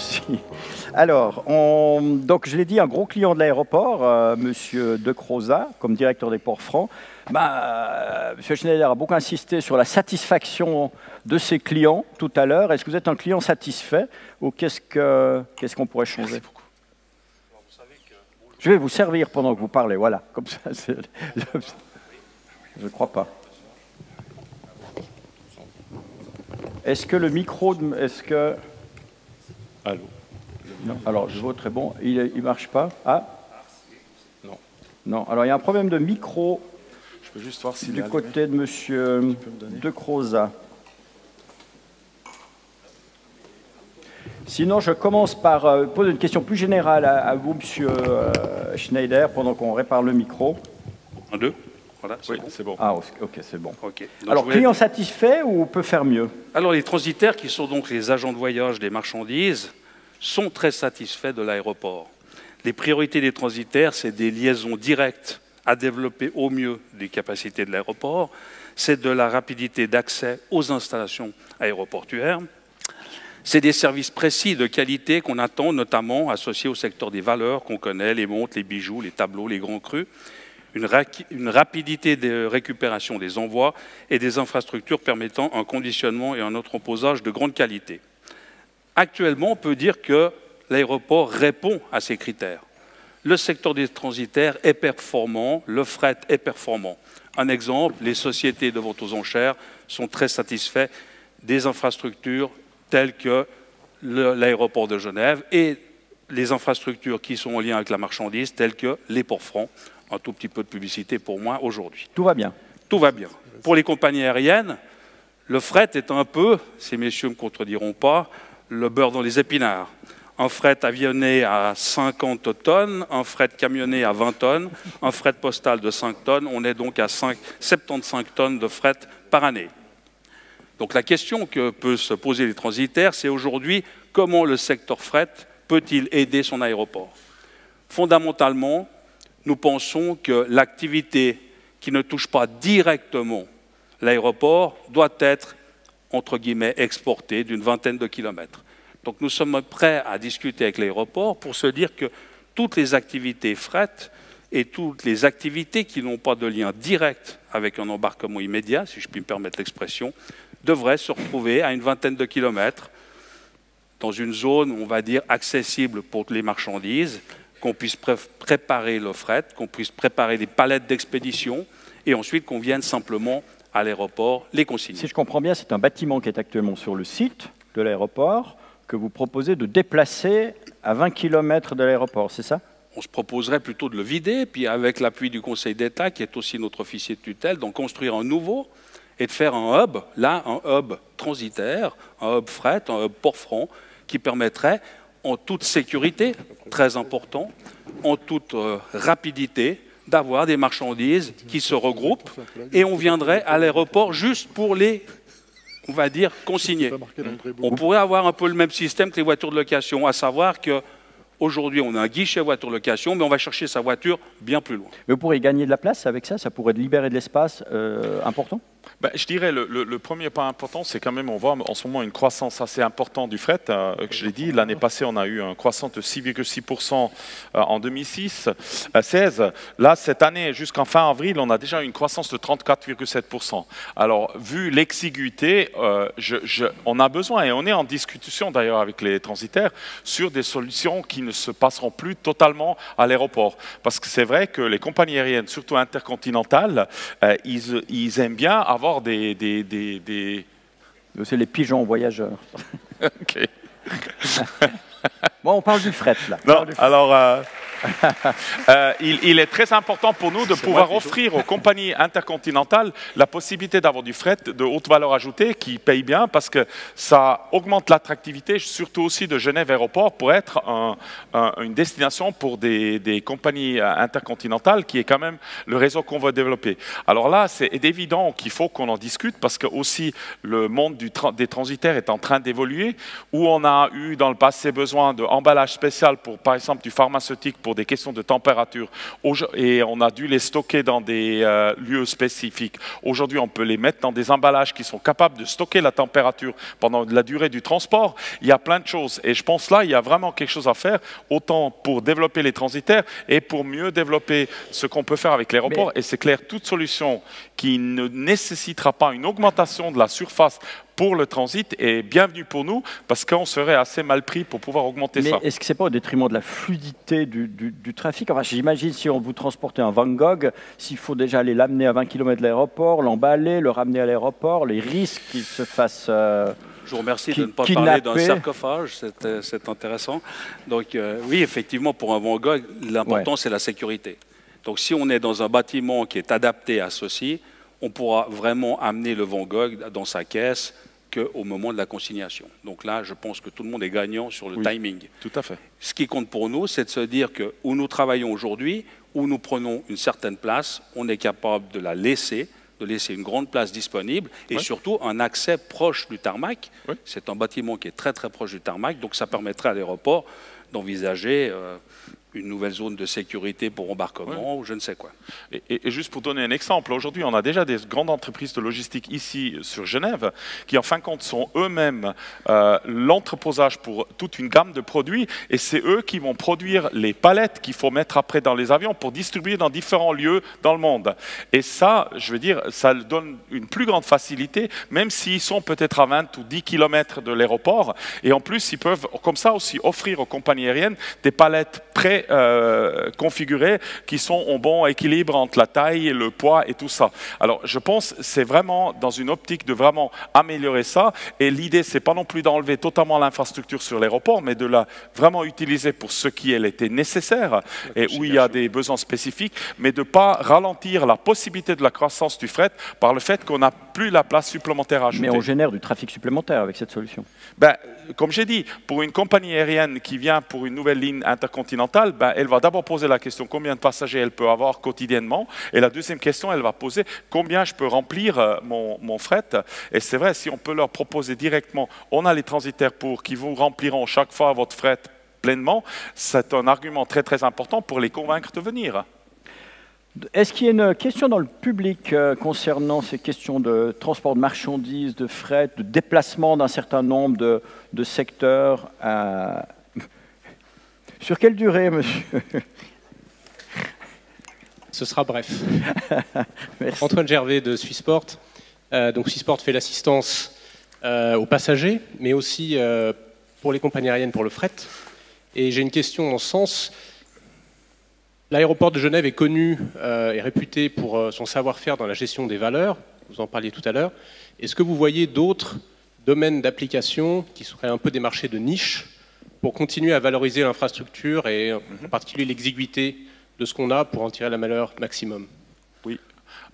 Merci. Alors, donc je l'ai dit, un gros client de l'aéroport, Monsieur De Croza, comme directeur des ports francs. Monsieur Schneider a beaucoup insisté sur la satisfaction de ses clients tout à l'heure. Est-ce que vous êtes un client satisfait ou qu'est-ce qu'on pourrait changer? Je vais vous servir pendant que vous parlez, voilà. Comme ça, je ne crois pas. Est-ce que le micro... Allô? Non. Alors, je vois très bon. Il ne marche pas. Ah? Non. Non. Alors, il y a un problème de micro je peux juste voir du côté de Monsieur De Croza. Sinon, je commence par poser une question plus générale à vous, Monsieur Schneider, pendant qu'on répare le micro. Un, deux. Voilà, oui, c'est bon. Ah, ok, c'est bon. Okay. Alors, client satisfait ou peut faire mieux? Alors, les transitaires, qui sont donc les agents de voyage des marchandises, sont très satisfaits de l'aéroport. Les priorités des transitaires, c'est des liaisons directes à développer au mieux les capacités de l'aéroport, c'est de la rapidité d'accès aux installations aéroportuaires, c'est des services précis de qualité qu'on attend, notamment associés au secteur des valeurs qu'on connaît, les montres, les bijoux, les tableaux, les grands crus, une rapidité de récupération des envois et des infrastructures permettant un conditionnement et un entreposage de grande qualité. Actuellement, on peut dire que l'aéroport répond à ces critères. Le secteur des transitaires est performant, le fret est performant. Un exemple, les sociétés de vente aux enchères sont très satisfaits des infrastructures telles que l'aéroport de Genève et les infrastructures qui sont en lien avec la marchandise telles que les ports francs. Un tout petit peu de publicité pour moi aujourd'hui. Tout va bien. Tout va bien. Pour les compagnies aériennes, le fret est un peu, ces messieurs ne me contrediront pas, le beurre dans les épinards. Un fret avionné à 50 tonnes, un fret camionné à 20 tonnes, un fret postal de 5 tonnes. On est donc à 75 tonnes de fret par année. Donc la question que peuvent se poser les transitaires, c'est aujourd'hui comment le secteur fret peut-il aider son aéroport? Fondamentalement, nous pensons que l'activité qui ne touche pas directement l'aéroport doit être, entre guillemets, exportée d'une vingtaine de kilomètres. Donc nous sommes prêts à discuter avec l'aéroport pour se dire que toutes les activités fret et toutes les activités qui n'ont pas de lien direct avec un embarquement immédiat, si je puis me permettre l'expression, devraient se retrouver à une vingtaine de kilomètres dans une zone, on va dire, accessible pour les marchandises, qu'on puisse préparer le fret, qu'on puisse préparer les palettes d'expédition et ensuite qu'on vienne simplement à l'aéroport les consigner. Si je comprends bien, c'est un bâtiment qui est actuellement sur le site de l'aéroport que vous proposez de déplacer à 20 km de l'aéroport, c'est ça? On se proposerait plutôt de le vider, puis avec l'appui du Conseil d'État, qui est aussi notre officier de tutelle, d'en construire un nouveau et de faire un hub, là, un hub transitaire, un hub fret, un hub port franc, qui permettrait en toute sécurité, très important, en toute rapidité, d'avoir des marchandises qui se regroupent et on viendrait à l'aéroport juste pour les, on va dire, consigner. On pourrait avoir un peu le même système que les voitures de location, à savoir qu'aujourd'hui on a un guichet voiture de location, mais on va chercher sa voiture bien plus loin. Mais vous pourriez gagner de la place avec ça? Ça pourrait libérer de l'espace important? Je dirais le premier point important, c'est quand même, on voit en ce moment une croissance assez importante du fret. Que je l'ai dit, l'année passée, on a eu une croissance de 6,6% en 2016. Là, cette année, jusqu'en fin avril, on a déjà une croissance de 34,7%. Alors, vu l'exiguïté, on a besoin, et on est en discussion d'ailleurs avec les transitaires, sur des solutions qui ne se passeront plus totalement à l'aéroport. Parce que c'est vrai que les compagnies aériennes, surtout intercontinentales, ils aiment bien avoir C'est les pigeons voyageurs. Ok. Bon, on parle du fret, là. Non, alors... il est très important pour nous de pouvoir offrir aux compagnies intercontinentales la possibilité d'avoir du fret de haute valeur ajoutée qui paye bien parce que ça augmente l'attractivité, surtout aussi de Genève Aéroport, pour être une destination pour des compagnies intercontinentales qui est quand même le réseau qu'on veut développer. Alors là, c'est évident qu'il faut qu'on en discute parce que aussi le monde des transitaires est en train d'évoluer, où on a eu dans le passé besoin d'emballage spécial pour, par exemple, du pharmaceutique pour pour des questions de température. Et on a dû les stocker dans des lieux spécifiques. Aujourd'hui, on peut les mettre dans des emballages qui sont capables de stocker la température pendant la durée du transport. Il y a plein de choses. Et je pense là, il y a vraiment quelque chose à faire, autant pour développer les transitaires et pour mieux développer ce qu'on peut faire avec l'aéroport. Et c'est clair, toute solution qui ne nécessitera pas une augmentation de la surface pour le transit est bienvenue pour nous, parce qu'on serait assez mal pris pour pouvoir augmenter ça. Mais est-ce que ce n'est pas au détriment de la fluidité du trafic? Enfin, j'imagine si on vous transportez un Van Gogh, s'il faut déjà aller l'amener à 20 km de l'aéroport, l'emballer, le ramener à l'aéroport, les risques qu'il se fasse je vous remercie de ne pas parler d'un sarcophage, c'est intéressant. Donc oui, effectivement, pour un Van Gogh, l'important c'est la sécurité. Donc si on est dans un bâtiment qui est adapté à ceci, on pourra vraiment amener le Van Gogh dans sa caisse qu'au moment de la consignation. Donc là, je pense que tout le monde est gagnant sur le timing. Tout à fait. Ce qui compte pour nous, c'est de se dire que où nous travaillons aujourd'hui, où nous prenons une certaine place, on est capable de la laisser, de laisser une grande place disponible et surtout un accès proche du tarmac. C'est un bâtiment qui est très très proche du tarmac, donc ça permettrait à l'aéroport d'envisager une nouvelle zone de sécurité pour embarquement ou je ne sais quoi. Et juste pour donner un exemple, aujourd'hui on a déjà des grandes entreprises de logistique ici sur Genève qui en fin de compte sont eux-mêmes l'entreposage pour toute une gamme de produits et c'est eux qui vont produire les palettes qu'il faut mettre après dans les avions pour distribuer dans différents lieux dans le monde. Et ça, je veux dire, ça donne une plus grande facilité, même s'ils sont peut-être à 20 ou 10 km de l'aéroport. Et en plus, ils peuvent comme ça aussi offrir aux compagnies aériennes des palettes configurées qui sont en bon équilibre entre la taille, le poids et tout ça. Alors je pense que c'est vraiment dans une optique de vraiment améliorer ça et l'idée c'est pas non plus d'enlever totalement l'infrastructure sur l'aéroport mais de la vraiment utiliser pour ce qui elle était nécessaire et où il y a des besoins spécifiques mais de ne pas ralentir la possibilité de la croissance du fret par le fait qu'on n'a plus la place supplémentaire à ajouter. Mais on génère du trafic supplémentaire avec cette solution. Ben, comme j'ai dit, pour une compagnie aérienne qui vient pour une nouvelle ligne intercontinentale, ben, elle va d'abord poser la question combien de passagers elle peut avoir quotidiennement. Et la deuxième question, elle va poser combien je peux remplir mon fret. Et c'est vrai, si on peut leur proposer directement, on a les transitaires qui vous rempliront chaque fois votre fret pleinement, c'est un argument très très important pour les convaincre de venir. Est-ce qu'il y a une question dans le public concernant ces questions de transport de marchandises, de fret, de déplacement d'un certain nombre de secteurs Sur quelle durée, monsieur? Ce sera bref. Antoine Gervais de Swissport. Donc Swissport fait l'assistance aux passagers, mais aussi pour les compagnies aériennes pour le fret. Et j'ai une question dans ce sens. L'aéroport de Genève est connu et réputé pour son savoir-faire dans la gestion des valeurs. Vous en parliez tout à l'heure. Est-ce que vous voyez d'autres domaines d'application qui seraient un peu des marchés de niche pour continuer à valoriser l'infrastructure et en particulier l'exiguïté de ce qu'on a pour en tirer la valeur maximum? Oui.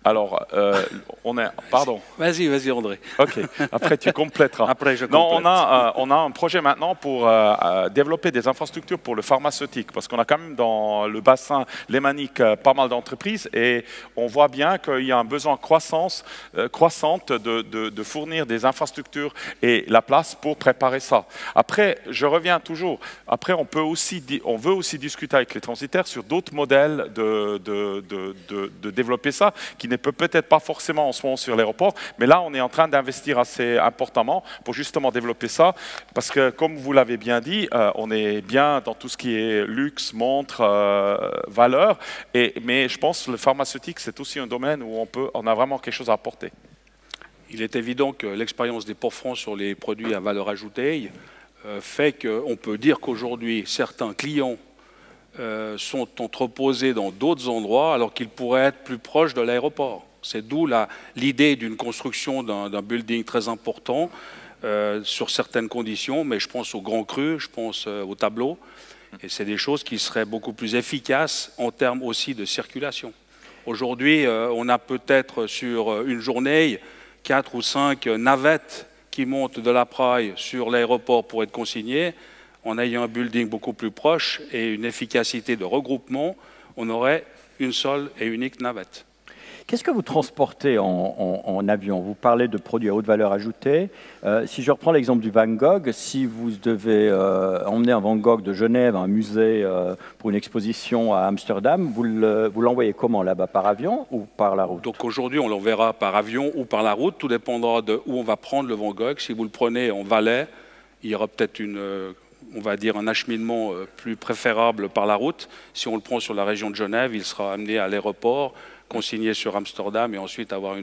Alors, on est... Pardon. Vas-y André. OK. Après, tu compléteras. Après, je complète. Non, on a un projet maintenant pour développer des infrastructures pour le pharmaceutique, parce qu'on a quand même dans le bassin lémanique pas mal d'entreprises et on voit bien qu'il y a un besoin croissante de fournir des infrastructures et la place pour préparer ça. Après, je reviens toujours. Après, on veut aussi discuter avec les transitaires sur d'autres modèles de développer ça, qui ne peut peut-être pas forcément en ce moment sur l'aéroport, mais là on est en train d'investir assez importantement pour justement développer ça, parce que comme vous l'avez bien dit, on est bien dans tout ce qui est luxe, montre, valeur, mais je pense que le pharmaceutique c'est aussi un domaine où on a vraiment quelque chose à apporter. Il est évident que l'expérience des ports francs sur les produits à valeur ajoutée fait qu'on peut dire qu'aujourd'hui certains clients sont entreposés dans d'autres endroits alors qu'ils pourraient être plus proches de l'aéroport. C'est d'où l'idée d'une construction d'un building très important sur certaines conditions, mais je pense aux grands crus, je pense aux tableaux, et c'est des choses qui seraient beaucoup plus efficaces en termes aussi de circulation. Aujourd'hui, on a peut-être sur une journée 4 ou 5 navettes qui montent de la Praille sur l'aéroport pour être consignées. En ayant un building beaucoup plus proche et une efficacité de regroupement, on aurait une seule et unique navette. Qu'est-ce que vous transportez en avion? Vous parlez de produits à haute valeur ajoutée. Si je reprends l'exemple du Van Gogh, si vous devez emmener un Van Gogh de Genève à un musée pour une exposition à Amsterdam, vous l'envoyez comment là-bas? Par avion ou par la route? Donc aujourd'hui, on l'enverra par avion ou par la route. Tout dépendra de où on va prendre le Van Gogh. Si vous le prenez en Valais, il y aura peut-être on va dire un acheminement plus préférable par la route. Si on le prend sur la région de Genève, il sera amené à l'aéroport, consigné sur Amsterdam et ensuite avoir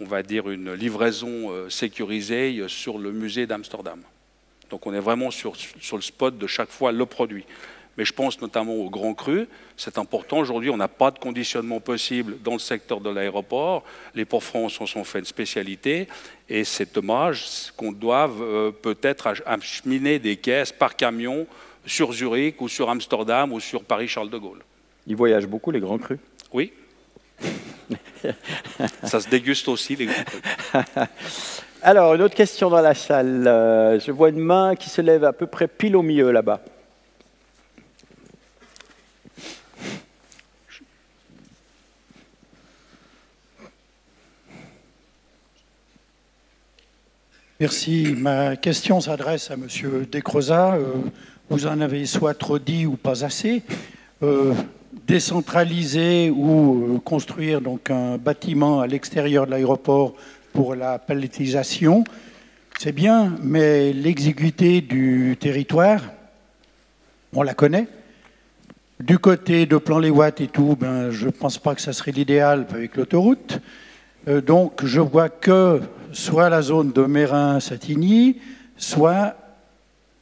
on va dire une livraison sécurisée sur le musée d'Amsterdam. Donc on est vraiment sur le spot de chaque fois le produit. Mais je pense notamment aux grands crus. C'est important. Aujourd'hui, on n'a pas de conditionnement possible dans le secteur de l'aéroport. Les ports francs en sont fait une spécialité. Et c'est dommage qu'on doive peut-être acheminer des caisses par camion sur Zurich ou sur Amsterdam ou sur Paris-Charles de Gaulle. Ils voyagent beaucoup, les grands crus? Oui. Ça se déguste aussi, les grands crus. Alors, une autre question dans la salle. Je vois une main qui se lève à peu près pile au milieu, là-bas. Merci. Ma question s'adresse à M. Descrozat. Vous en avez soit trop dit ou pas assez. Décentraliser ou construire donc un bâtiment à l'extérieur de l'aéroport pour la palettisation, c'est bien, mais l'exiguïté du territoire, on la connaît. Du côté de Plan-les-Ouates et tout, ben, je ne pense pas que ça serait l'idéal avec l'autoroute. Donc je vois que soit la zone de Meyrin-Satigny, soit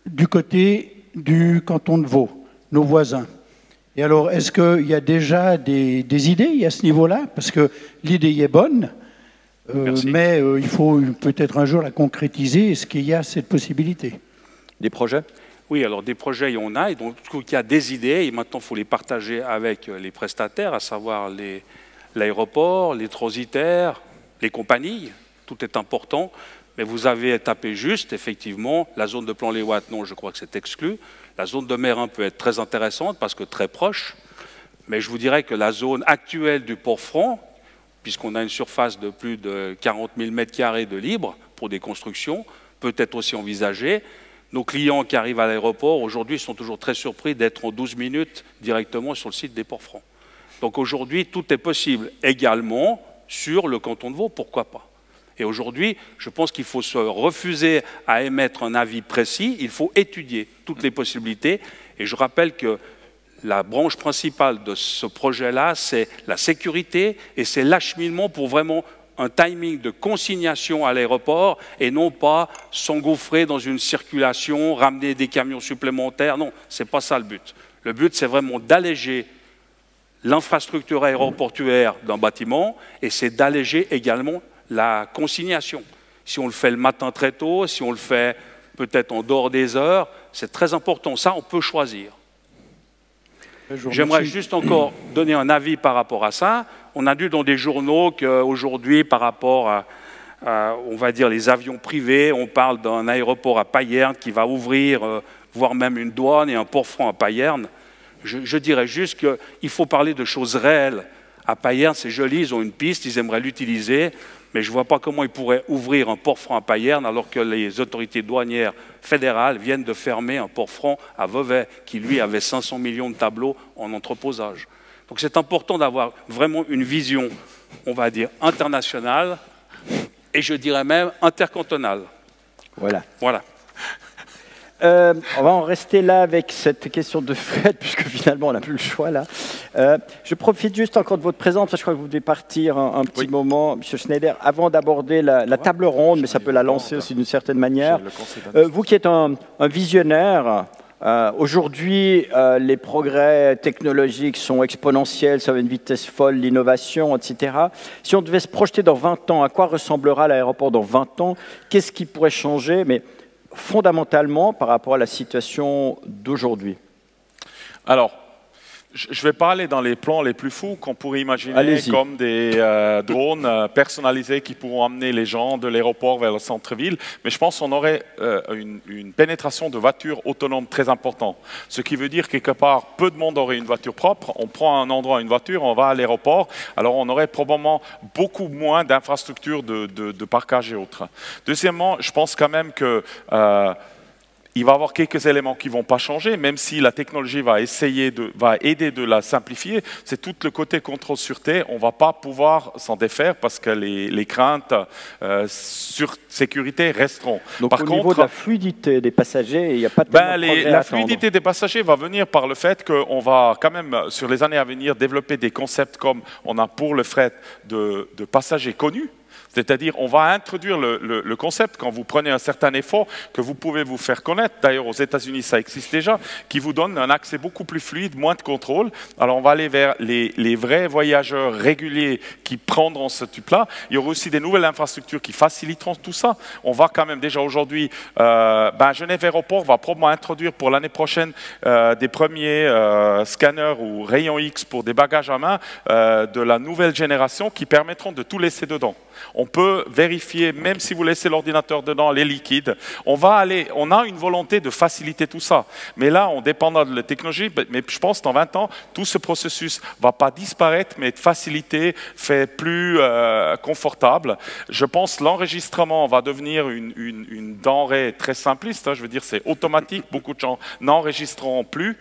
du côté du canton de Vaud, nos voisins. Et alors, est-ce qu'il y a déjà des idées à ce niveau-là? Parce que l'idée est bonne, mais il faut peut-être un jour la concrétiser. Est-ce qu'il y a cette possibilité? Des projets? Oui, alors des projets, il y en a. Et donc, il y a des idées. Et maintenant, il faut les partager avec les prestataires, à savoir l'aéroport, les transitaires, les compagnies. Tout est important. Mais vous avez tapé juste, effectivement, la zone de Plan-les-Ouates, non, je crois que c'est exclu. La zone de Meyrin peut être très intéressante parce que très proche, mais je vous dirais que la zone actuelle du Port-Franc, puisqu'on a une surface de plus de 40 000 m² de libre pour des constructions, peut être aussi envisagée. Nos clients qui arrivent à l'aéroport, aujourd'hui, sont toujours très surpris d'être en 12 minutes directement sur le site des Ports-Francs. Donc aujourd'hui, tout est possible également sur le canton de Vaud, pourquoi pas. Et aujourd'hui, je pense qu'il faut se refuser à émettre un avis précis, il faut étudier toutes les possibilités. Et je rappelle que la branche principale de ce projet-là, c'est la sécurité et c'est l'acheminement pour vraiment un timing de consignation à l'aéroport et non pas s'engouffrer dans une circulation, ramener des camions supplémentaires. Non, ce n'est pas ça le but. Le but, c'est vraiment d'alléger l'infrastructure aéroportuaire d'un bâtiment et c'est d'alléger également la consignation. Si on le fait le matin très tôt, si on le fait peut-être en dehors des heures, c'est très important. Ça, on peut choisir. J'aimerais juste encore donner un avis par rapport à ça. On a lu dans des journaux qu'aujourd'hui, par rapport à, on va dire, les avions privés, on parle d'un aéroport à Payerne qui va ouvrir, voire même une douane et un port-franc à Payerne. Je dirais juste qu'il faut parler de choses réelles. À Payerne, c'est joli, ils ont une piste, ils aimeraient l'utiliser, mais je ne vois pas comment ils pourraient ouvrir un port-franc à Payerne alors que les autorités douanières fédérales viennent de fermer un port-franc à Vevey, qui lui avait 500 millions de tableaux en entreposage. Donc c'est important d'avoir vraiment une vision, on va dire, internationale, et je dirais même intercantonale. Voilà. Voilà. On va en rester là avec cette question de fret, puisque finalement on n'a plus le choix là. Je profite juste encore de votre présence, parce que je crois que vous devez partir un petit moment, M. Schneider, avant d'aborder la table ronde, mais ça peut la lancer aussi d'une certaine manière. Vous qui êtes un visionnaire, aujourd'hui les progrès technologiques sont exponentiels, ça va à une vitesse folle, l'innovation, etc. Si on devait se projeter dans 20 ans, à quoi ressemblera l'aéroport dans 20 ans? Qu'est-ce qui pourrait changer, mais fondamentalement par rapport à la situation d'aujourd'hui? Alors, Je ne vais pas aller dans les plans les plus fous qu'on pourrait imaginer, comme des drones personnalisés qui pourront amener les gens de l'aéroport vers le centre-ville, mais je pense qu'on aurait une pénétration de voitures autonomes très importante. Ce qui veut dire quelque part, peu de monde aurait une voiture propre, on prend un endroit, une voiture, on va à l'aéroport, alors on aurait probablement beaucoup moins d'infrastructures de parkage et autres. Deuxièmement, je pense quand même que il va y avoir quelques éléments qui ne vont pas changer, même si la technologie va aider de la simplifier. C'est tout le côté contrôle sûreté. On ne va pas pouvoir s'en défaire parce que les craintes sur sécurité resteront. Donc au niveau de la fluidité des passagers, il n'y a pas tellement de progrès à la attendre. fluidité des passagers va venir par le fait qu'on va quand même, sur les années à venir, développer des concepts comme on a pour le fret de passagers connus. C'est-à-dire, on va introduire le concept, quand vous prenez un certain effort, que vous pouvez vous faire connaître, d'ailleurs aux États-Unis ça existe déjà, qui vous donne un accès beaucoup plus fluide, moins de contrôle. Alors on va aller vers les vrais voyageurs réguliers qui prendront ce type-là. Il y aura aussi des nouvelles infrastructures qui faciliteront tout ça. On va quand même déjà aujourd'hui, Genève Aéroport va probablement introduire pour l'année prochaine des premiers scanners ou rayons X pour des bagages à main de la nouvelle génération qui permettront de tout laisser dedans. On peut vérifier, même si vous laissez l'ordinateur dedans, les liquides. On a une volonté de faciliter tout ça. Mais là, on dépendra de la technologie. Mais je pense que dans 20 ans, tout ce processus ne va pas disparaître, mais être facilité, fait plus confortable. Je pense que l'enregistrement va devenir une denrée très simpliste. Je veux dire, c'est automatique. Beaucoup de gens n'enregistreront plus.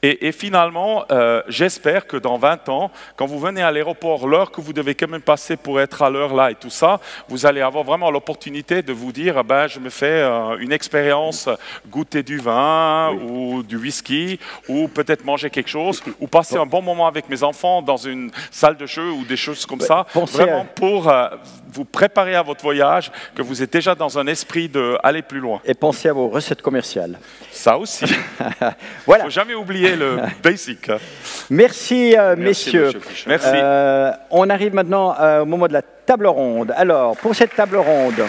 Et finalement, j'espère que dans 20 ans, quand vous venez à l'aéroport, l'heure que vous devez quand même passer pour être à l'heure là et tout ça, vous allez avoir vraiment l'opportunité de vous dire, je me fais une expérience, goûter du vin ou du whisky, ou peut-être manger quelque chose, ou passer un bon moment avec mes enfants dans une salle de jeu ou des choses comme ça, vraiment pour vous préparer à votre voyage, que vous êtes déjà dans un esprit d'aller plus loin. Et pensez à vos recettes commerciales. Ça aussi. Voilà. Il ne faut jamais oublier le basic. Merci, messieurs. Merci. On arrive maintenant au moment de la table ronde. Alors, pour cette table ronde,